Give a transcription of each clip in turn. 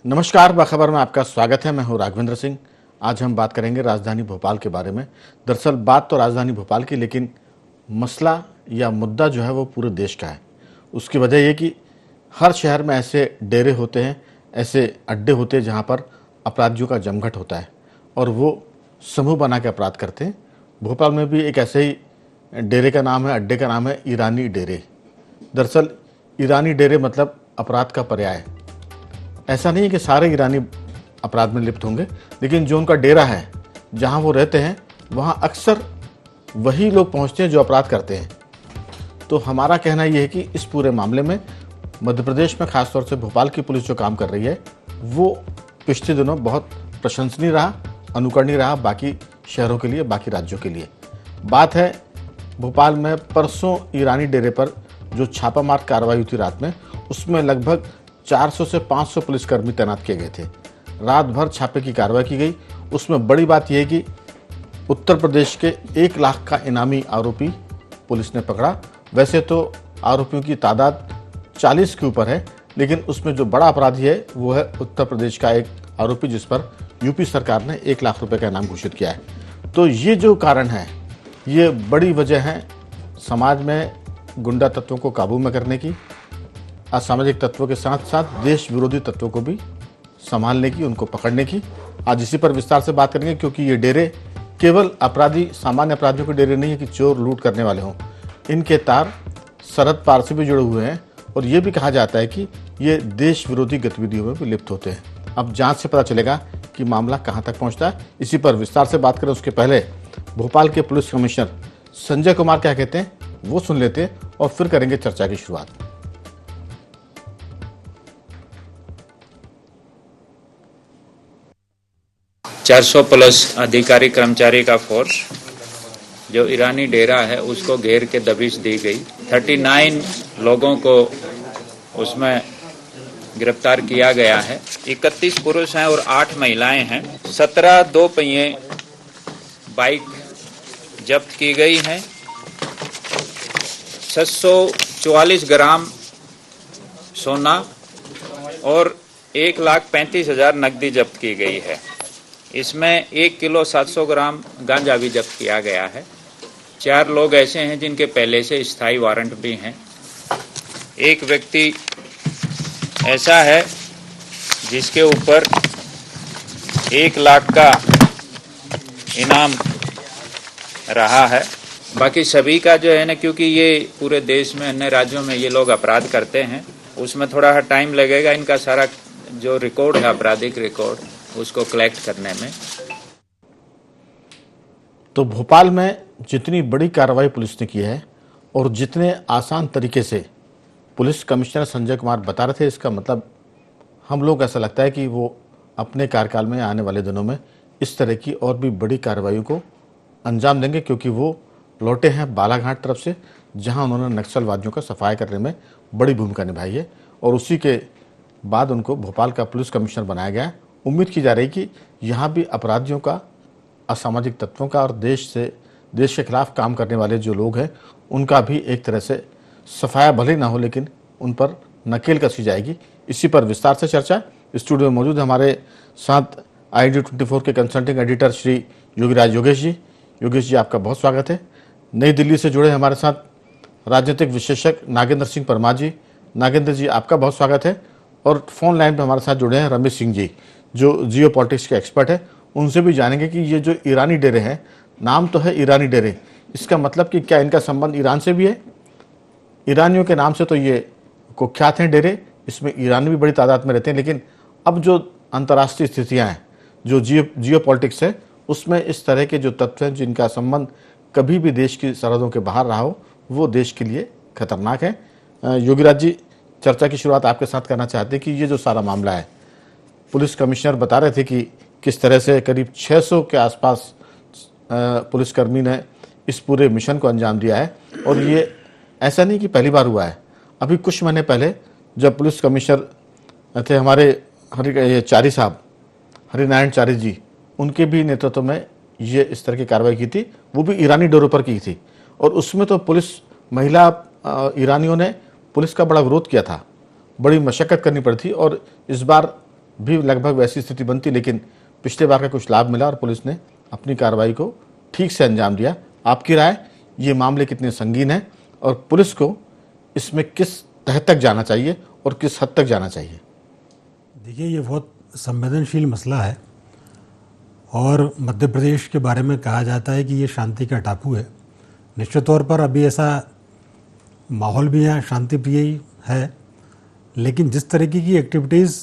नमस्कार, बाखबर में आपका स्वागत है। मैं हूं राघवेंद्र सिंह। आज हम बात करेंगे राजधानी भोपाल के बारे में। दरअसल बात तो राजधानी भोपाल की, लेकिन मसला या मुद्दा जो है वो पूरे देश का है। उसकी वजह ये कि हर शहर में ऐसे डेरे होते हैं, ऐसे अड्डे होते हैं जहां पर अपराधियों का जमघट होता है और वो समूह बना के अपराध करते हैं। भोपाल में भी एक ऐसे ही डेरे का नाम है, अड्डे का नाम है ईरानी डेरे। दरअसल ईरानी डेरे मतलब अपराध का पर्याय। ऐसा नहीं है कि सारे ईरानी अपराध में लिप्त होंगे, लेकिन जो उनका डेरा है, जहां वो रहते हैं, वहां अक्सर वही लोग पहुंचते हैं जो अपराध करते हैं। तो हमारा कहना यह है कि इस पूरे मामले में मध्य प्रदेश में खासतौर से भोपाल की पुलिस जो काम कर रही है वो पिछले दिनों बहुत प्रशंसनीय रहा, अनुकरणीय रहा बाकी शहरों के लिए, बाकी राज्यों के लिए। बात है भोपाल में परसों ईरानी डेरे पर जो छापामार कार्रवाई हुई थी रात में, उसमें लगभग 400 से 500 पुलिसकर्मी तैनात किए गए थे। रात भर छापे की कार्रवाई की गई। उसमें बड़ी बात यह है कि उत्तर प्रदेश के 1 लाख का इनामी आरोपी पुलिस ने पकड़ा। वैसे तो आरोपियों की तादाद 40 के ऊपर है, लेकिन उसमें जो बड़ा अपराधी है वो है उत्तर प्रदेश का एक आरोपी, जिस पर यूपी सरकार ने 1 लाख रुपए का इनाम घोषित किया है। तो ये जो कारण है, ये बड़ी वजह है समाज में गुंडा तत्वों को काबू में करने की, असामाजिक तत्वों के साथ साथ देश विरोधी तत्वों को भी संभालने की, उनको पकड़ने की। आज इसी पर विस्तार से बात करेंगे, क्योंकि ये डेरे केवल अपराधी, सामान्य अपराधियों के डेरे नहीं है कि चोर लूट करने वाले हों। इनके तार सरहद पार से भी जुड़े हुए हैं और ये भी कहा जाता है कि ये देश विरोधी गतिविधियों में भी लिप्त होते हैं। अब जांच से पता चलेगा कि मामला कहां तक पहुंचता है। इसी पर विस्तार से बात करें उसके पहले भोपाल के पुलिस कमिश्नर संजय कुमार क्या कहते हैं वो सुन लेते हैं और फिर करेंगे चर्चा की शुरुआत। 400 प्लस अधिकारी कर्मचारी का फोर्स जो ईरानी डेरा है उसको घेर के दबिश दी गई। 39 लोगों को उसमें गिरफ्तार किया गया है। 31 पुरुष हैं और 8 महिलाएं हैं। 17 दो पहिए बाइक जब्त की गई हैं। 644 ग्राम सोना और 1,35,000 नकदी जब्त की गई है। इसमें 1 किलो 700 ग्राम गांजा भी जब्त किया गया है। 4 लोग ऐसे हैं जिनके पहले से स्थायी वारंट भी हैं। एक व्यक्ति ऐसा है जिसके ऊपर 1 लाख का इनाम रहा है। बाकी सभी का जो है ना, क्योंकि ये पूरे देश में अन्य राज्यों में ये लोग अपराध करते हैं, उसमें थोड़ा टाइम लगेगा इनका सारा जो रिकॉर्ड है, आपराधिक रिकॉर्ड, उसको कलेक्ट करने में। तो भोपाल में जितनी बड़ी कार्रवाई पुलिस ने की है और जितने आसान तरीके से पुलिस कमिश्नर संजय कुमार बता रहे थे, इसका मतलब हम लोग ऐसा लगता है कि वो अपने कार्यकाल में आने वाले दिनों में इस तरह की और भी बड़ी कार्रवाइयों को अंजाम देंगे, क्योंकि वो लौटे हैं बालाघाट तरफ से, जहां उन्होंने नक्सलवादियों का सफाया करने में बड़ी भूमिका निभाई है और उसी के बाद उनको भोपाल का पुलिस कमिश्नर बनाया गया। उम्मीद की जा रही कि यहाँ भी अपराधियों का, असामाजिक तत्वों का और देश के खिलाफ काम करने वाले जो लोग हैं उनका भी एक तरह से सफाया भले ना हो, लेकिन उन पर नकेल कसी जाएगी। इसी पर विस्तार से चर्चा स्टूडियो में मौजूद है हमारे साथ ID24 के कंसल्टिंग एडिटर श्री योगीराज योगेश जी। योगेश जी, आपका बहुत स्वागत है। नई दिल्ली से जुड़े हमारे साथ राजनीतिक विशेषज्ञ नागेंद्र सिंह परमार जी। नागेंद्र जी, आपका बहुत स्वागत है। और फोन लाइन पर हमारे साथ जुड़े हैं रमेश सिंह जी, जो जियो पॉलिटिक्स के एक्सपर्ट है। उनसे भी जानेंगे कि ये जो ईरानी डेरे हैं, नाम तो है ईरानी डेरे, इसका मतलब कि क्या इनका संबंध ईरान से भी है? ईरानियों के नाम से तो ये कुख्यात हैं डेरे, इसमें ईरानी भी बड़ी तादाद में रहते हैं, लेकिन अब जो अंतर्राष्ट्रीय स्थितियां हैं, जो जियो पॉलिटिक्स है, उसमें इस तरह के जो तत्व हैं जिनका संबंध कभी भी देश की सरहदों के बाहर रहा हो, वो देश के लिए खतरनाक है। योगीराज जी, चर्चा की शुरुआत आपके साथ करना चाहते हैं कि ये जो सारा मामला है, पुलिस कमिश्नर बता रहे थे कि किस तरह से करीब 600 के आसपास पुलिसकर्मी ने इस पूरे मिशन को अंजाम दिया है और ये ऐसा नहीं कि पहली बार हुआ है। अभी कुछ महीने पहले जब पुलिस कमिश्नर थे हमारे चारी साहब, हरिनारायण चारी जी, उनके भी नेतृत्व में ये इस तरह की कार्रवाई की थी, वो भी ईरानी डेरों पर की थी और उसमें तो पुलिस महिला ईरानियों ने पुलिस का बड़ा विरोध किया था, बड़ी मशक्कत करनी पड़ी थी और इस बार भी लगभग वैसी स्थिति बनती, लेकिन पिछले बार का कुछ लाभ मिला और पुलिस ने अपनी कार्रवाई को ठीक से अंजाम दिया। आपकी राय, ये मामले कितने संगीन हैं और पुलिस को इसमें किस तह तक जाना चाहिए और किस हद तक जाना चाहिए? देखिए, ये बहुत संवेदनशील मसला है और मध्य प्रदेश के बारे में कहा जाता है कि ये शांति का टापू है। निश्चित तौर पर अभी ऐसा माहौल भी है, शांति प्रिय ही है, लेकिन जिस तरीके की एक्टिविटीज़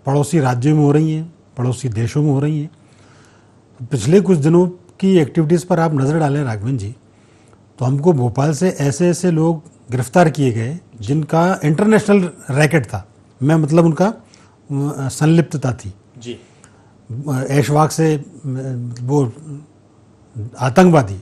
पड़ोसी राज्यों में हो रही हैं, पड़ोसी देशों में हो रही हैं, पिछले कुछ दिनों की एक्टिविटीज़ पर आप नज़र डालें राघवन जी, तो हमको भोपाल से ऐसे ऐसे लोग गिरफ्तार किए गए जिनका इंटरनेशनल रैकेट था, मैं मतलब उनका संलिप्तता थी जी। ऐशबाग से, वो आतंकवादी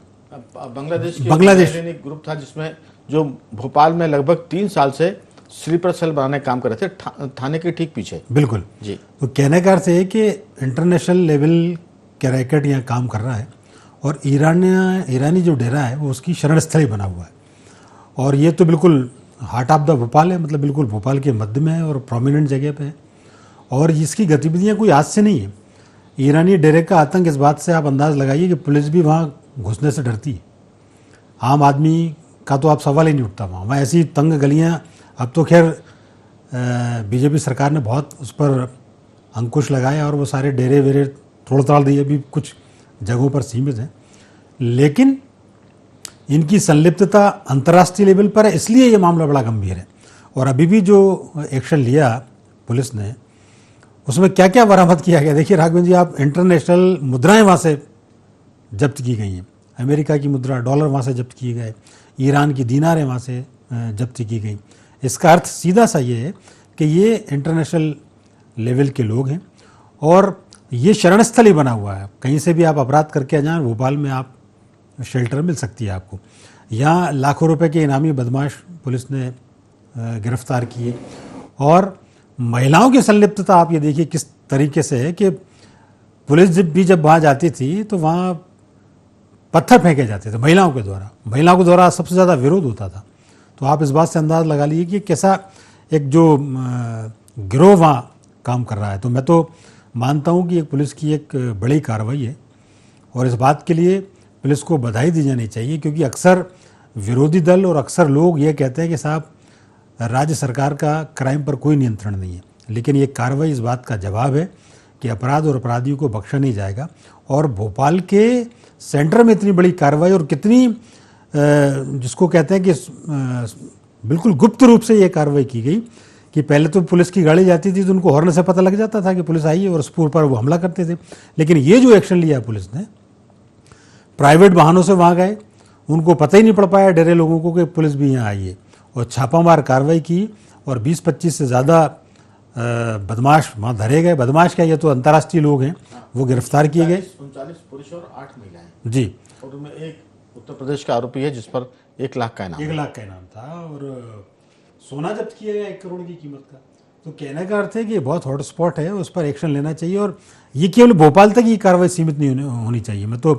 बांग्लादेश एक ग्रुप था जिसमें जो भोपाल में लगभग 3 साल से स्लीपर सेल बनाने का काम कर रहे थे, थाने के ठीक पीछे। बिल्कुल जी। तो कहने का अर्थ है कि इंटरनेशनल लेवल का रैकेट यहाँ काम कर रहा है और ईरानी जो डेरा है वो उसकी शरण स्थली बना हुआ है। और ये तो बिल्कुल हार्ट ऑफ द भोपाल है, मतलब बिल्कुल भोपाल के मध्य में है और प्रोमिनेंट जगह पे है और इसकी गतिविधियाँ कोई आज से नहीं है। ईरानी डेरे का आतंक इस बात से आप अंदाज़ लगाइए कि पुलिस भी वहाँ घुसने से डरती है। आम आदमी का तो आप सवाल ही नहीं उठता वहाँ ऐसी तंग गलियाँ। अब तो खैर बीजेपी सरकार ने बहुत उस पर अंकुश लगाया और वो सारे डेरे वेरे तोड़ ताड़ दिए, अभी कुछ जगहों पर सीमित हैं, लेकिन इनकी संलिप्तता अंतर्राष्ट्रीय लेवल पर है, इसलिए ये मामला बड़ा गंभीर है। और अभी भी जो एक्शन लिया पुलिस ने, उसमें क्या क्या बरामद किया गया, देखिए राघवन जी, आप इंटरनेशनल मुद्राएं वहाँ से जब्त की गई हैं, अमेरिका की मुद्रा, डॉलर वहाँ से जब्त किए गए, ईरान की दीनारें वहाँ से जब्त की गई। इसका अर्थ सीधा सा ये है कि ये इंटरनेशनल लेवल के लोग हैं और ये शरण स्थल ही बना हुआ है। कहीं से भी आप अपराध करके आ जाएं, भोपाल में आप शेल्टर मिल सकती है आपको। यहाँ लाखों रुपए के इनामी बदमाश पुलिस ने गिरफ्तार किए। और महिलाओं की संलिप्तता आप ये देखिए किस तरीके से है कि पुलिस जब वहाँ जाती थी तो वहाँ पत्थर फेंके जाते थे महिलाओं के द्वारा सबसे ज़्यादा विरोध होता था। तो आप इस बात से अंदाज़ लगा लीजिए कि कैसा एक जो गिरोह वहाँ काम कर रहा है। तो मैं तो मानता हूँ कि एक पुलिस की एक बड़ी कार्रवाई है और इस बात के लिए पुलिस को बधाई दी जानी चाहिए, क्योंकि अक्सर विरोधी दल और अक्सर लोग ये कहते हैं कि साहब राज्य सरकार का क्राइम पर कोई नियंत्रण नहीं है, लेकिन ये कार्रवाई इस बात का जवाब है कि अपराध और अपराधियों को बख्शा नहीं जाएगा। और भोपाल के सेंटर में इतनी बड़ी कार्रवाई और कितनी जिसको कहते हैं कि बिल्कुल गुप्त रूप से ये कार्रवाई की गई कि पहले तो पुलिस की गाड़ी जाती थी तो उनको हॉर्न से पता लग जाता था कि पुलिस आई है और उस पर वो हमला करते थे। लेकिन ये जो एक्शन लिया पुलिस ने, प्राइवेट वाहनों से वहाँ गए, उनको पता ही नहीं पड़ पाया डेरे लोगों को कि पुलिस भी यहाँ आई है, और छापामार कार्रवाई की और 20-25 से ज़्यादा बदमाश वहाँ धरे गए। बदमाश क्या, ये तो अंतर्राष्ट्रीय लोग हैं, वो गिरफ्तार किए गए। 39 पुरुष और 8 महिलाएं जी। और उनमें एक उत्तर प्रदेश का आरोपी है जिस पर 1 लाख का इनाम 1 लाख का इनाम था और सोना जब्त किया गया 1 करोड़ की कीमत का। तो कहने का अर्थ है कि ये बहुत हॉटस्पॉट है, उस पर एक्शन लेना चाहिए और ये केवल भोपाल तक ये कार्रवाई सीमित नहीं होनी चाहिए। मैं तो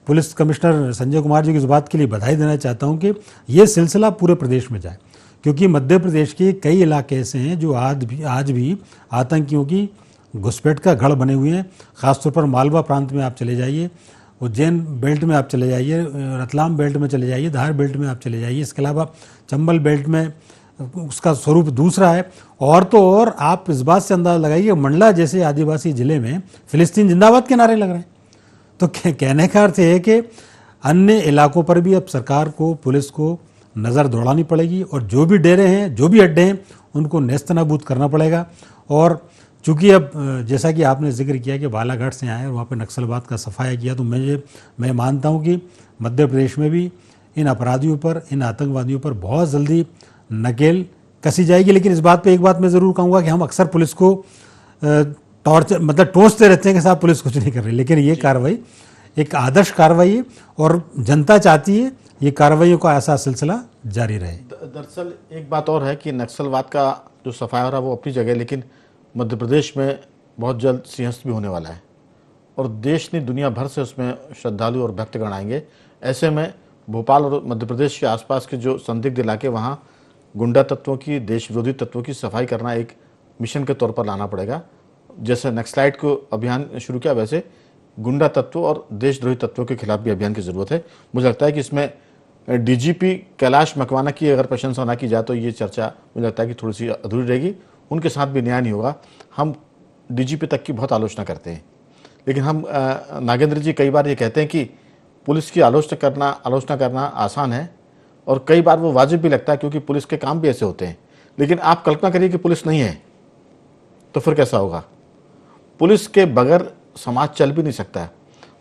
पुलिस कमिश्नर संजय कुमार जी की इस बात के लिए बधाई देना चाहता हूँ कि ये सिलसिला पूरे प्रदेश में जाए, क्योंकि मध्य प्रदेश के कई इलाके ऐसे हैं जो आज भी आतंकियों की घुसपैठ का गढ़ बने हुए हैं। ख़ासतौर पर मालवा प्रांत में आप चले जाइए, उज्जैन बेल्ट में आप चले जाइए, रतलाम बेल्ट में चले जाइए, धार बेल्ट में आप चले जाइए। इसके अलावा चंबल बेल्ट में उसका स्वरूप दूसरा है। और तो और आप इस बात से अंदाज़ लगाइए, मंडला जैसे आदिवासी ज़िले में फिलिस्तीन जिंदाबाद के नारे लग रहे हैं। तो कहने का अर्थ है कि अन्य इलाकों पर भी अब सरकार को, पुलिस को नज़र दौड़ानी पड़ेगी और जो भी डेरे हैं, जो भी अड्डे हैं, उनको नेस्त नाबूद करना पड़ेगा। और चूँकि अब जैसा कि आपने जिक्र किया कि बालाघाट से आए और वहाँ पर नक्सलवाद का सफाया किया, तो मैं मानता हूँ कि मध्य प्रदेश में भी इन अपराधियों पर, इन आतंकवादियों पर बहुत जल्दी नकेल कसी जाएगी। लेकिन इस बात पे एक बात मैं ज़रूर कहूँगा कि हम अक्सर पुलिस को टोचते रहते हैं कि साहब पुलिस कुछ नहीं कर रही, लेकिन ये कार्रवाई एक आदर्श कार्रवाई है और जनता चाहती है ये कार्रवाइयों का ऐसा सिलसिला जारी रहे। दरअसल एक बात और है कि नक्सलवाद का जो सफाया हो रहा है वो अपनी जगह, लेकिन मध्य प्रदेश में बहुत जल्द सिंहस्थ भी होने वाला है और देश नहीं दुनिया भर से उसमें श्रद्धालु और भक्तगण आएंगे। ऐसे में भोपाल और मध्य प्रदेश के आसपास के जो संदिग्ध इलाके, वहाँ गुंडा तत्वों की, देश विरोधी तत्वों की सफाई करना एक मिशन के तौर पर लाना पड़ेगा। जैसे नक्सलाइट को अभियान शुरू किया, वैसे गुंडा तत्वों और देशद्रोही तत्वों के खिलाफ भी अभियान की जरूरत है। मुझे लगता है कि इसमें डीजीपी कैलाश मकवाना की अगर प्रशंसा ना की जाए तो ये चर्चा मुझे लगता है कि थोड़ी सी अधूरी रहेगी। उनके साथ भी न्याय नहीं होगा। हम डीजीपी तक की बहुत आलोचना करते हैं, लेकिन हम नागेंद्र जी कई बार ये कहते हैं कि पुलिस की आलोचना करना आसान है और कई बार वो वाजिब भी लगता है, क्योंकि पुलिस के काम भी ऐसे होते हैं। लेकिन आप कल्पना करिए कि पुलिस नहीं है तो फिर कैसा होगा। पुलिस के बगैर समाज चल भी नहीं सकता है।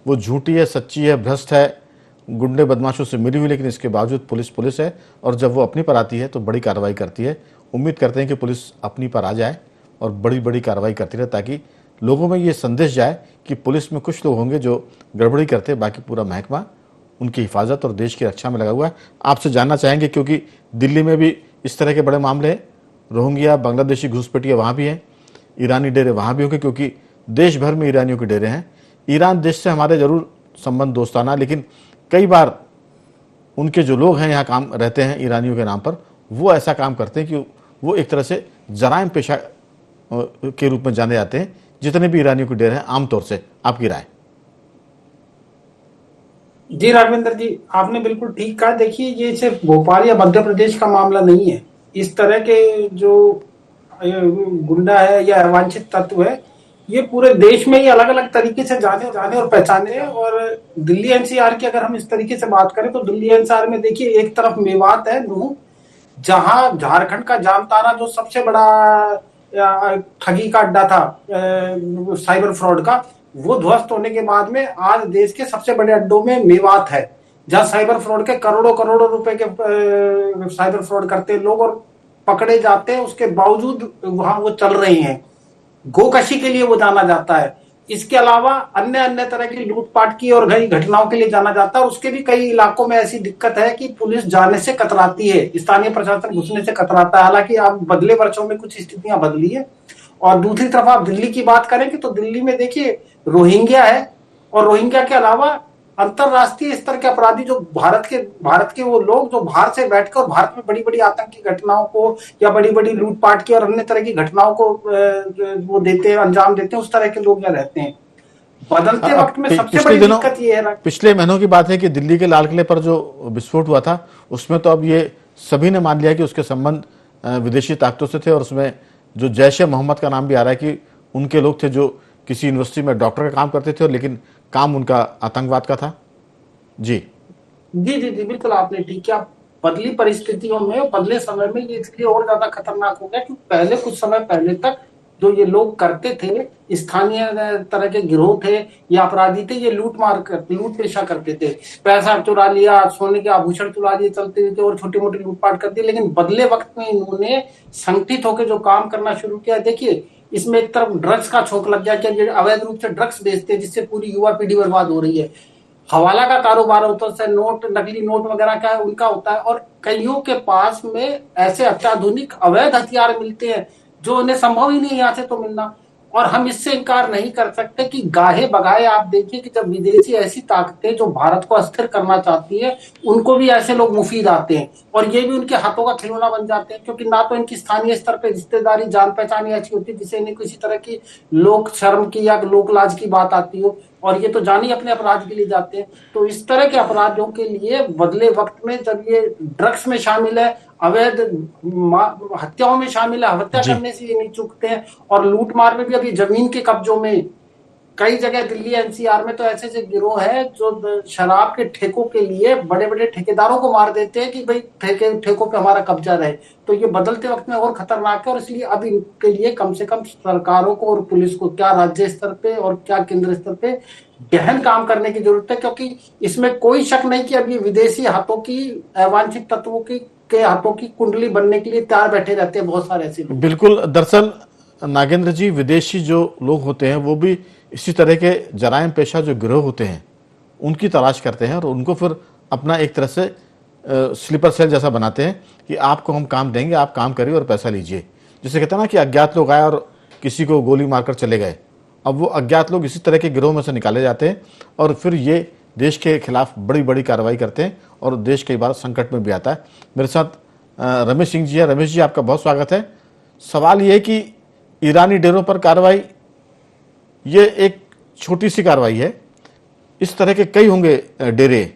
वो झूठी है, सच्ची है, भ्रष्ट है, गुंडे बदमाशों से मिली हुई, लेकिन इसके बावजूद पुलिस है। और जब वो अपनी पर आती है तो बड़ी कार्रवाई करती है। उम्मीद करते हैं कि पुलिस अपनी पर आ जाए और बड़ी बड़ी कार्रवाई करती रहे, ताकि लोगों में ये संदेश जाए कि पुलिस में कुछ लोग होंगे जो गड़बड़ी करते हैं, बाकी पूरा महकमा उनकी हिफाजत और देश की रक्षा में लगा हुआ है। आपसे जानना चाहेंगे, क्योंकि दिल्ली में भी इस तरह के बड़े मामले हैं, रोहिंग्या बांग्लादेशी घुसपैठिया वहाँ भी हैं, ईरानी डेरे वहाँ भी होंगे, क्योंकि देश भर में ईरानियों के डेरे हैं। ईरान देश से हमारे जरूर संबंध दोस्ताना, लेकिन कई बार उनके जो लोग हैं यहाँ काम रहते हैं ईरानियों के नाम पर, वो ऐसा काम करते हैं कि वो एक तरह से जराइम पेशा के रूप में जाने जाते हैं, जितने भी ईरानियों के डेरे हैं आमतौर से। आपकी राय? जी राघवेंद्र जी, आपने बिल्कुल ठीक कहा। देखिए, ये सिर्फ भोपाल या मध्य प्रदेश का मामला नहीं है। इस तरह के जो गुंडा है या अवांछित तत्व है, ये पूरे देश में ही अलग अलग तरीके से जाने और पहचाने हैं। और दिल्ली एनसीआर की अगर हम इस तरीके से बात करें तो दिल्ली एनसीआर में देखिए, एक तरफ मेवात है, नूह, जहां झारखंड का जामतारा जो सबसे बड़ा ठगी का अड्डा था साइबर फ्रॉड का, वो ध्वस्त होने के बाद में आज देश के सबसे बड़े अड्डों में मेवात है, जहां साइबर फ्रॉड के करोड़ों करोड़ों रुपए के साइबर फ्रॉड करते हैं लोग और पकड़े जाते हैं। उसके बावजूद वहां वो चल रहे हैं। गोकशी के लिए वो जाना जाता है। इसके अलावा अन्य अन्य तरह की लूटपाट की और कई घटनाओं के लिए जाना जाता है। और उसके भी कई इलाकों में ऐसी दिक्कत है कि पुलिस जाने से कतराती है, स्थानीय प्रशासन घुसने से कतराता है। हालांकि अब बदले वर्षों में कुछ स्थितियां बदली है। और दूसरी तरफ आप दिल्ली की बात करें कि तो दिल्ली में देखिए रोहिंग्या है, और रोहिंग्या के अलावा अंतरराष्ट्रीय स्तर के अपराधी जो भारत के वो लोग जो बाहर से बैठकर भारत में बड़ी बड़ी आतंकी घटनाओं को या बड़ी बड़ी लूटपाट की और अन्य तरह की घटनाओं को वो देते हैं, अंजाम देते हैं, उस तरह के लोग यहाँ रहते हैं। बदलते वक्त में सबसे बड़ी दिक्कत ये है, पिछले महीनों की बात है कि दिल्ली के लाल किले पर जो विस्फोट हुआ था, उसमें तो अब ये सभी ने मान लिया कि उसके संबंध विदेशी ताकतों से थे। और उसमें जो जैश ए मोहम्मद का नाम भी आ रहा है कि उनके लोग थे जो किसी यूनिवर्सिटी में डॉक्टर का काम करते थे, लेकिन काम उनका आतंकवाद का था। जी जी जी जी, बिल्कुल आपने ठीक किया। बदली परिस्थितियों में, बदले समय में ये इसलिए और ज्यादा खतरनाक हो गया कि पहले कुछ समय पहले तक जो ये लोग करते थे, स्थानीय तरह के गिरोह थे या अपराधी थे, ये लूट पेशा करते थे। पैसा चुरा लिया, सोने के आभूषण चुरा लिए चलते थे और छोटी मोटी लूटपाट करती। लेकिन बदले वक्त में इन्होंने संगठित होकर जो काम करना शुरू किया, देखिए इसमें एक तरफ ड्रग्स का छोक लग गया कि अवैध रूप से ड्रग्स बेचते हैं, जिससे पूरी युवा पीढ़ी बर्बाद हो रही है। हवाला का कारोबार होता है, नोट, नकली नोट वगैरह का उनका होता है। और कईयों के पास में ऐसे अत्याधुनिक अवैध हथियार मिलते हैं जो उन्हें संभव ही नहीं यहाँ से तो मिलना। और हम इससे इनकार नहीं कर सकते कि गाहे बगाए आप देखिए कि जब विदेशी ऐसी ताकतें जो भारत को अस्थिर करना चाहती है, उनको भी ऐसे लोग मुफीद आते हैं और ये भी उनके हाथों का खिलौना बन जाते हैं। क्योंकि ना तो इनकी स्थानीय स्तर पे रिश्तेदारी, जान पहचान ऐसी होती है जिससे इन्हें किसी तरह की लोक शर्म की या लोक लाज की बात आती हो, और ये तो जान ही अपने अपराध के लिए जाते हैं। तो इस तरह के अपराधों के लिए बदले वक्त में जब ये ड्रग्स में शामिल है, अवैध हत्याओं में शामिल है, हत्या करने से ये नहीं चूकते हैं। और लूट मार में भी अभी जमीन के कब्जों में कई जगह दिल्ली एनसीआर में तो ऐसे ऐसे गिरोह है जो शराब के ठेकों के लिए बड़े बड़े ठेकेदारों को मार देते हैं कि भाई ठेकों पे हमारा कब्जा रहे। तो ये बदलते वक्त में और खतरनाक है। और इसलिए अब इनके लिए कम से कम सरकारों को और पुलिस को, क्या राज्य स्तर पे और क्या केंद्र स्तर पे, गहन काम करने की जरूरत है। क्योंकि इसमें कोई शक नहीं कि अब ये विदेशी हाथों की, अवांछित तत्वों के हाथों की कुंडली बनने के लिए तैयार बैठे रहते हैं बहुत सारे ऐसे लोग। बिल्कुल। दरअसल नागेंद्र जी, विदेशी जो लोग होते हैं वो भी इसी तरह के जराइम पेशा जो गिरोह होते हैं उनकी तलाश करते हैं और उनको फिर अपना एक तरह से स्लीपर सेल जैसा बनाते हैं कि आपको हम काम देंगे, आप काम करिए और पैसा लीजिए। जिसे कहते हैं ना कि अज्ञात लोग आए और किसी को गोली मारकर चले गए, अब वो अज्ञात लोग इसी तरह के गिरोह में से निकाले जाते हैं और फिर ये देश के खिलाफ बड़ी बड़ी कार्रवाई करते हैं और देश कई बार संकट में भी आता है। मेरे साथ रमेश सिंह जी है। रमेश जी, आपका बहुत स्वागत है। सवाल ये है कि ईरानी डेरों पर कार्रवाई ये एक छोटी सी कार्रवाई है। इस तरह के कई होंगे डेरे,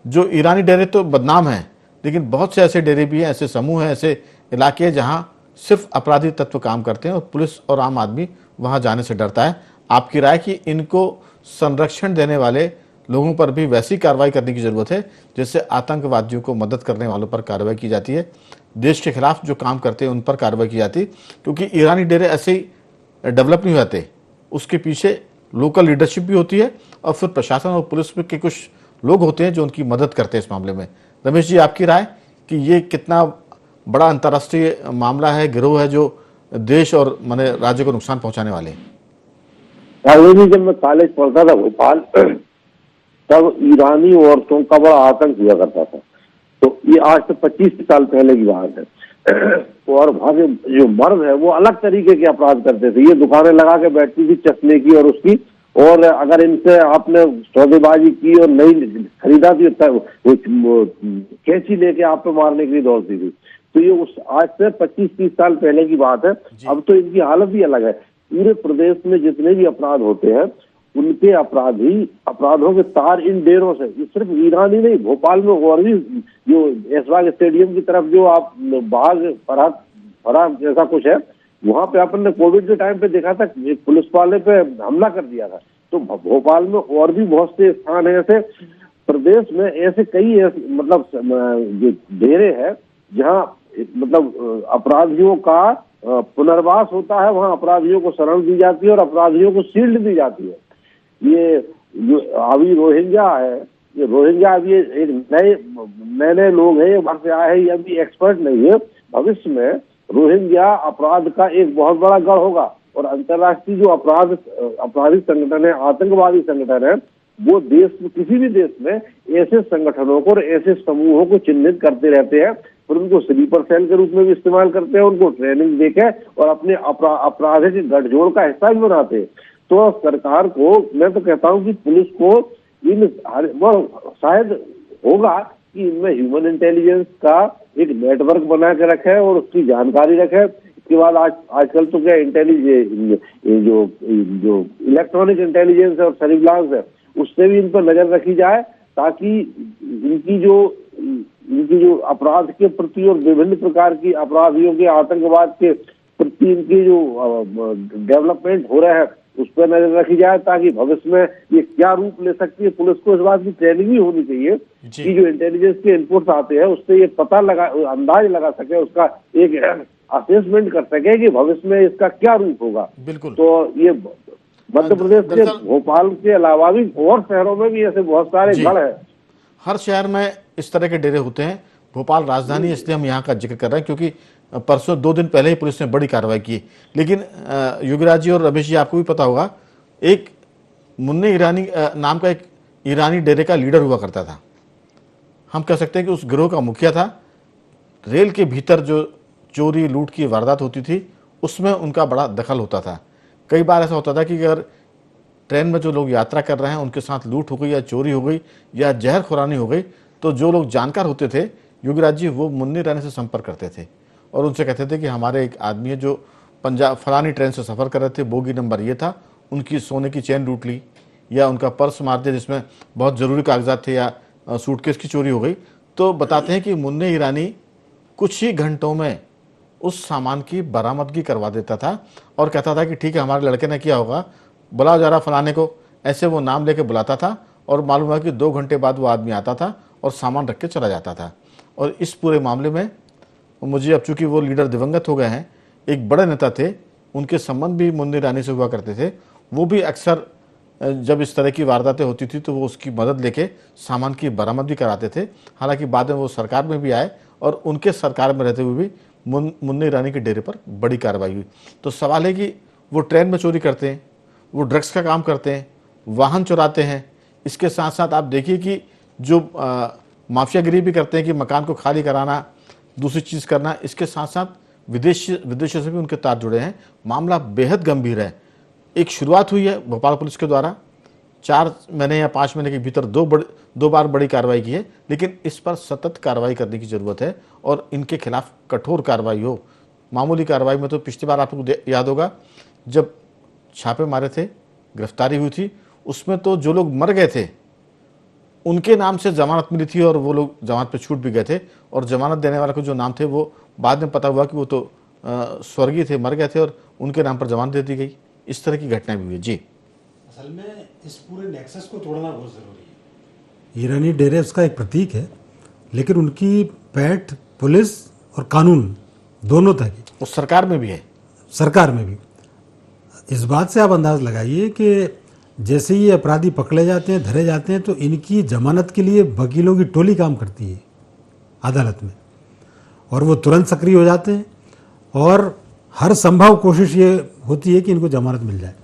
जो ईरानी डेरे तो बदनाम हैं, लेकिन बहुत से ऐसे डेरे भी हैं, ऐसे समूह हैं, ऐसे इलाके हैं जहां सिर्फ अपराधी तत्व काम करते हैं और पुलिस और आम आदमी वहां जाने से डरता है। आपकी राय कि इनको संरक्षण देने वाले लोगों पर भी वैसी कार्रवाई करने की जरूरत है जैसे आतंकवादियों को मदद करने वालों पर कार्रवाई की जाती है, देश के खिलाफ जो काम करते हैं उन पर कार्रवाई की जाती है, क्योंकि ईरानी डेरे ऐसे ही डेवलप नहीं होते, उसके पीछे लोकल लीडरशिप भी होती है और फिर प्रशासन और पुलिस के कुछ लोग होते हैं जो उनकी मदद करते हैं इस मामले में। रमेश जी, आपकी राय कि ये कितना बड़ा अंतर्राष्ट्रीय मामला है, गिरोह है जो देश और माने राज्य को नुकसान पहुंचाने वाले हैं? जब मैं कॉलेज पढ़ता था भोपाल, तब ईरानी औरतों का बड़ा आतंक हुआ करता था। तो ये आज से 25 साल पहले की बात है। और वहां के जो मर्द है वो अलग तरीके के अपराध करते थे। ये दुकानें लगा के बैठती थी चश्मे की और उसकी, और अगर इनसे आपने सौदेबाजी की और नहीं खरीदा थी वो कैंची लेके आप पे मारने के लिए दौड़ती थी। तो ये उस आज से 25-30 साल पहले की बात है। अब तो इनकी हालत भी अलग है। पूरे प्रदेश में जितने भी अपराध होते हैं उनके अपराधों के तार इन डेरों से, ये सिर्फ ईरानी नहीं, भोपाल में और भी जो ऐशबाग स्टेडियम की तरफ जो आप बाग फराग जैसा कुछ है, वहां पे अपन ने कोविड के टाइम पे देखा था, पुलिस वाले पे हमला कर दिया था। तो भोपाल में और भी बहुत से स्थान है ऐसे, प्रदेश में ऐसे कई मतलब जो डेरे है जहाँ मतलब अपराधियों का पुनर्वास होता है, वहाँ अपराधियों को शरण दी जाती है और अपराधियों को शील्ड दी जाती है। ये जो अभी रोहिंग्या है, ये रोहिंग्या अभी एक नए लोग हैं, ये बाहर से आए हैं, ये अभी एक्सपर्ट नहीं है। भविष्य में रोहिंग्या अपराध का एक बहुत बड़ा गढ़ होगा और अंतर्राष्ट्रीय जो अपराधी संगठन है, आतंकवादी संगठन है, वो देश में किसी भी देश में ऐसे संगठनों को और ऐसे समूहों को चिन्हित करते रहते हैं और उनको स्लीपर सेल के रूप में भी इस्तेमाल करते हैं, उनको ट्रेनिंग देके और अपने आपराधिक गठजोड़ का हिस्सा भी बनाते हैं। तो सरकार को, मैं तो कहता हूं कि पुलिस को शायद होगा कि इनमें ह्यूमन इंटेलिजेंस का एक नेटवर्क बना के रखे और उसकी जानकारी रखे। इसके बाद आजकल तो क्या जो इलेक्ट्रॉनिक इंटेलिजेंस है और सर्विलांस है, उससे भी इन पर नजर रखी जाए, ताकि इनकी जो अपराध के प्रति और विभिन्न प्रकार की अपराधियों के, आतंकवाद के प्रति इनकी जो डेवलपमेंट हो रहा है उस पर नजर रखी जाए, ताकि भविष्य में ये क्या रूप ले सकती है। पुलिस को इस बात की ट्रेनिंग भी होनी चाहिए कि जो इंटेलिजेंस के इनपुट्स आते हैं उससे ये पता अंदाज लगा सके, उसका एक असेसमेंट कर सके कि भविष्य में इसका क्या रूप होगा। बिल्कुल। तो ये मध्य प्रदेश के भोपाल के अलावा भी और शहरों में भी ऐसे बहुत सारे गढ़ है। हर शहर में इस तरह के डेरे होते हैं। भोपाल राजधानी है, इसलिए हम यहाँ का जिक्र कर रहे हैं, क्योंकि परसों 2 दिन पहले ही पुलिस ने बड़ी कार्रवाई की। लेकिन युगराज जी और रमेश जी, आपको भी पता होगा, एक मुन्ने ईरानी नाम का एक ईरानी डेरे का लीडर हुआ करता था। हम कह सकते हैं कि उस गिरोह का मुखिया था। रेल के भीतर जो चोरी लूट की वारदात होती थी उसमें उनका बड़ा दखल होता था। कई बार ऐसा होता था कि अगर ट्रेन में जो लोग यात्रा कर रहे हैं उनके साथ लूट हो गई या चोरी हो गई या जहर खुरानी हो गई, तो जो लोग जानकार होते थे, युगराज जी, वो मुन्नी ईरानी से संपर्क करते थे और उनसे कहते थे कि हमारे एक आदमी है जो पंजाब फलानी ट्रेन से सफ़र कर रहे थे, बोगी नंबर ये था, उनकी सोने की चेन लूट ली या उनका पर्स मार दिया जिसमें बहुत ज़रूरी कागजात थे, या सूटकेस की चोरी हो गई। तो बताते हैं कि मुन्ने ईरानी कुछ ही घंटों में उस सामान की बरामदगी करवा देता था और कहता था कि ठीक है, हमारे लड़के ने किया होगा, बुलाओ जरा फलाने को। ऐसे वो नाम लेके बुलाता था और मालूम हुआ कि 2 घंटे बाद वो आदमी आता था और सामान रख के चला जाता था। और इस पूरे मामले में मुझे, अब चूंकि वो लीडर दिवंगत हो गए हैं, एक बड़े नेता थे, उनके संबंध भी मुन्नी ईरानी से हुआ करते थे। वो भी अक्सर जब इस तरह की वारदातें होती थी तो वो उसकी मदद लेके सामान की बरामदगी कराते थे। हालांकि बाद में वो सरकार में भी आए और उनके सरकार में रहते हुए भी मुन्नी ईरानी के डेरे पर बड़ी कार्रवाई हुई। तो सवाल है कि वो ट्रेन में चोरी करते हैं, वो ड्रग्स का काम करते हैं, वाहन चुराते हैं, इसके साथ साथ आप देखिए कि जो माफियागिरी भी करते हैं कि मकान को खाली कराना, दूसरी चीज़ करना, इसके साथ साथ विदेशों से भी उनके तार जुड़े हैं। मामला बेहद गंभीर है। एक शुरुआत हुई है भोपाल पुलिस के द्वारा, 4 महीने या 5 महीने के भीतर 2 बार बड़ी कार्रवाई की है, लेकिन इस पर सतत कार्रवाई करने की ज़रूरत है और इनके खिलाफ कठोर कार्रवाई हो। मामूली कार्रवाई में तो पिछली बार आपको याद होगा जब छापे मारे थे गिरफ्तारी हुई थी उसमें तो जो लोग मर गए थे उनके नाम से जमानत मिली थी और वो लोग जमानत पे छूट भी गए थे, और जमानत देने वाले को जो नाम थे वो बाद में पता हुआ कि वो तो स्वर्गीय थे, मर गए थे, और उनके नाम पर जमानत दे दी गई। इस तरह की घटनाएं भी हुई। जी, असल में इस पूरे नेक्सस को तोड़ना बहुत ज़रूरी है। ईरानी डेरे उसका एक प्रतीक है, लेकिन उनकी पैठ पुलिस और कानून दोनों तक है, उस सरकार में भी है। सरकार में भी। इस बात से आप अंदाज लगाइए कि जैसे ये अपराधी पकड़े जाते हैं, धरे जाते हैं, तो इनकी जमानत के लिए वकीलों की टोली काम करती है अदालत में, और वो तुरंत सक्रिय हो जाते हैं, और हर संभव कोशिश ये होती है कि इनको जमानत मिल जाए।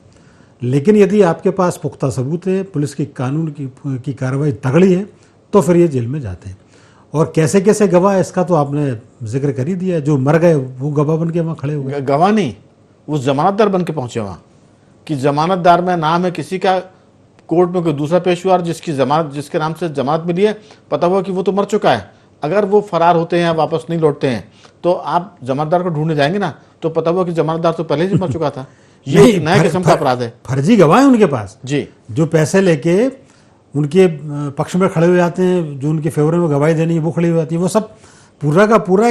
लेकिन यदि आपके पास पुख्ता सबूत है, पुलिस की कानून की कार्रवाई तगड़ी है, तो फिर ये जेल में जाते हैं। और कैसे कैसे गवाह, इसका तो आपने जिक्र कर ही दिया। जो मर गए वो गवाह बन के वहाँ खड़े हो गए। गवाह नहीं, वो जमानतदार बन के पहुंचे वहाँ, कि जमानतदार में नाम है किसी का, कोर्ट में कोई दूसरा पेश हुआ और जिसके नाम से जमानत मिली है, पता हुआ कि वो तो मर चुका है। अगर वो फरार होते हैं, वापस नहीं लौटते हैं, तो आप जमानतदार को ढूंढने जाएंगे ना, तो पता हुआ कि जमानतदार तो पहले ही मर चुका था। ये एक नया किस्म का अपराध है। फर्जी गवाह है उनके पास जी, जो पैसे लेके उनके पक्ष में खड़े हो जाते हैं, जो उनके फेवर में गवाही देनी है वो खड़ी हो जाती है। वो सब पूरा का पूरा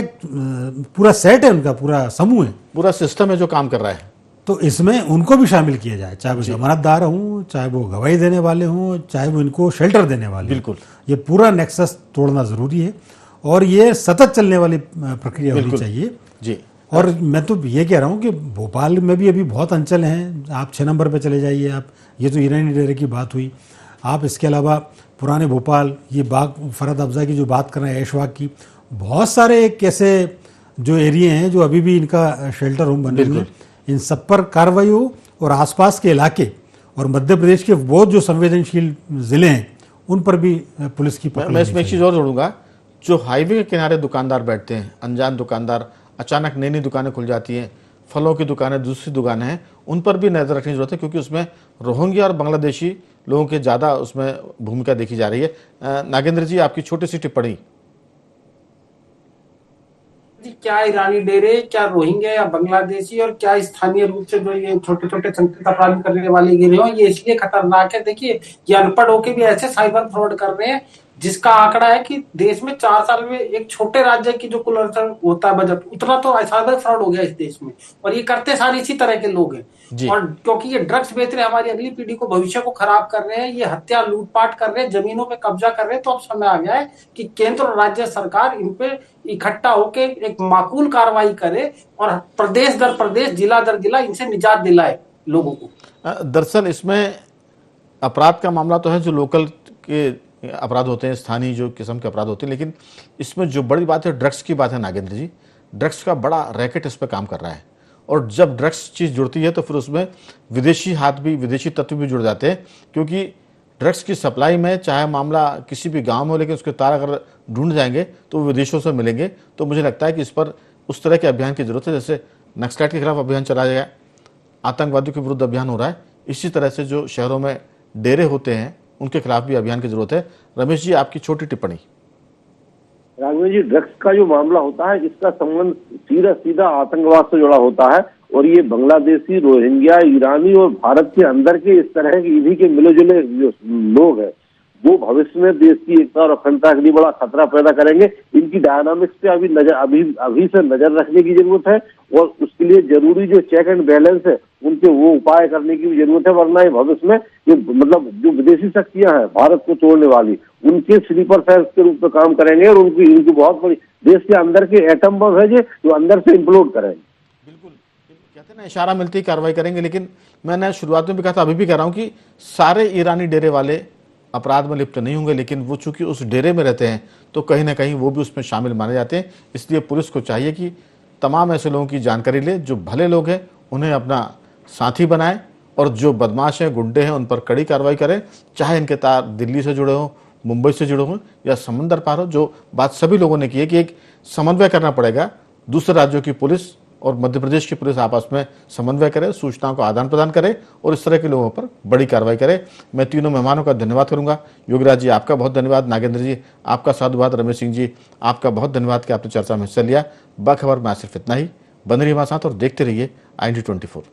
पूरा सेट है, उनका पूरा समूह है, पूरा सिस्टम है जो काम कर रहा है। तो इसमें उनको भी शामिल किया जाए, चाहे वो जमानतदार हों, चाहे वो गवाही देने वाले हों, चाहे वो इनको शेल्टर देने वाले। बिल्कुल, ये पूरा नेक्सस तोड़ना ज़रूरी है, और ये सतत चलने वाली प्रक्रिया होनी चाहिए। जी, और मैं तो ये कह रहा हूँ कि भोपाल में भी अभी बहुत अंचल हैं। आप 6 नंबर पे चले जाइए, आप, ये तो ईरानी डेरे की बात हुई, आप इसके अलावा पुराने भोपाल, ये बाग फरहत अफजा की जो बात कर रहे हैं, ऐशबाग की, बहुत सारे एक ऐसे जो एरिए हैं जो अभी भी इनका शेल्टर होम बने हुए हैं। इन सब पर कार्रवाई हो, और आसपास के इलाके और मध्य प्रदेश के वो जो संवेदनशील ज़िले हैं उन पर भी पुलिस की पकड़। मैं इसमें एक चीज़ और जोड़ूंगा, जो हाईवे के किनारे दुकानदार बैठते हैं, अनजान दुकानदार, अचानक नई नई दुकानें खुल जाती हैं, फलों की दुकानें, दूसरी दुकानें हैं, उन पर भी नज़र रखने की जरूरत है, क्योंकि उसमें रोहिंग्या और बांग्लादेशी लोगों के ज़्यादा उसमें भूमिका देखी जा रही है। नागेंद्र जी, आपकी छोटी सी टिप्पणी। क्या ईरानी डेरे, क्या रोहिंग्या या बांग्लादेशी, और क्या स्थानीय रूप से जो ये छोटे छोटे संगठित अपराध करने वाले गिरोह हैं, ये इसलिए खतरनाक है। देखिए, ये अनपढ़ होके भी ऐसे साइबर फ्रॉड कर रहे हैं जिसका आंकड़ा है कि देश में 4 साल में एक छोटे राज्य की जो कुल अर्थव्यवस्था होता है बजट, उतना तो साइबर फ्रॉड हो गया इस देश में, और ये करते सारे इसी तरह के लोग हैं। और क्योंकि ये ड्रग्स बेच रहे हैं, हमारी अगली पीढ़ी को, भविष्य को खराब कर रहे हैं, ये हत्या लूटपाट कर रहे हैं, जमीनों पे कब्जा कर रहे हैं, तो अब समय आ गया है कि केंद्र और राज्य सरकार इन पे इकट्ठा होकर एक माकूल कार्रवाई करे, और प्रदेश दर प्रदेश, जिला दर जिला इनसे निजात दिलाए लोगों को। दरअसल इसमें अपराध का मामला तो है, जो लोकल के अपराध होते हैं, स्थानीय जो किस्म के अपराध होते हैं, लेकिन इसमें जो बड़ी बात है ड्रग्स की बात है। नागेंद्र जी, ड्रग्स का बड़ा रैकेट इस पर काम कर रहा है, और जब ड्रग्स चीज़ जुड़ती है तो फिर उसमें विदेशी हाथ भी, विदेशी तत्व भी जुड़ जाते हैं, क्योंकि ड्रग्स की सप्लाई में चाहे मामला किसी भी गांव में हो, लेकिन उसके तार अगर ढूंढ जाएंगे तो वो विदेशों से मिलेंगे। तो मुझे लगता है कि इस पर उस तरह के अभियान की जरूरत है, जैसे नक्सलाइट के खिलाफ अभियान चलाया गया, आतंकवादियों के विरुद्ध अभियान हो रहा है, इसी तरह से जो शहरों में डेरे होते हैं उनके खिलाफ भी अभियान की जरूरत है। रमेश जी, आपकी छोटी टिप्पणी। राघवेंद्र जी, ड्रग्स का जो मामला होता है, इसका संबंध सीधा सीधा आतंकवाद से जुड़ा होता है, और ये बांग्लादेशी, रोहिंग्या, ईरानी और भारत के अंदर के इस तरह के इन्हीं के मिले जुले जो लोग हैं, वो भविष्य में देश की एकता और अखंडता के लिए बड़ा खतरा पैदा करेंगे। इनकी डायनामिक्स पे अभी से नजर रखने की जरूरत है, और उसके लिए जरूरी जो चेक एंड बैलेंस है उनके वो उपाय करने की भी जरूरत है, वरना ये भविष्य में ये मतलब जो विदेशी शक्तियां हैं भारत को तोड़ने वाली, उनके स्लीपर सेल्स के रूप में काम करेंगे, और इनकी बहुत बड़ी देश के अंदर के एटम बम है जो अंदर से इम्प्लोड करेंगे। बिल्कुल, कहते हैं ना, इशारा मिलती कार्रवाई करेंगे। लेकिन मैंने शुरुआत में भी कहा था, अभी भी कह रहा हूं कि सारे ईरानी डेरे वाले अपराध में लिप्त नहीं होंगे, लेकिन वो चूंकि उस डेरे में रहते हैं तो कहीं ना कहीं वो भी उसमें शामिल माने जाते हैं। इसलिए पुलिस को चाहिए कि तमाम ऐसे लोगों की जानकारी ले, जो भले लोग हैं उन्हें अपना साथी बनाए, और जो बदमाश हैं, गुंडे हैं, उन पर कड़ी कार्रवाई करें, चाहे इनके तार दिल्ली से जुड़े हों, मुंबई से जुड़े हों या समंदर पार हो। जो बात सभी लोगों ने की है कि एक समन्वय करना पड़ेगा, दूसरे राज्यों की पुलिस और मध्य प्रदेश की पुलिस आपस में समन्वय करे, सूचनाओं का आदान प्रदान करे, और इस तरह के लोगों पर बड़ी कार्रवाई करे। मैं तीनों मेहमानों का धन्यवाद करूंगा। योगराज जी, आपका बहुत धन्यवाद। नागेंद्र जी, आपका साधुवाद। रमेश सिंह जी, आपका बहुत धन्यवाद कि आपने चर्चा में हिस्सा लिया। बाखबर में सिर्फ इतना ही। बने रहिए हमारे साथ और देखते रहिए IND24।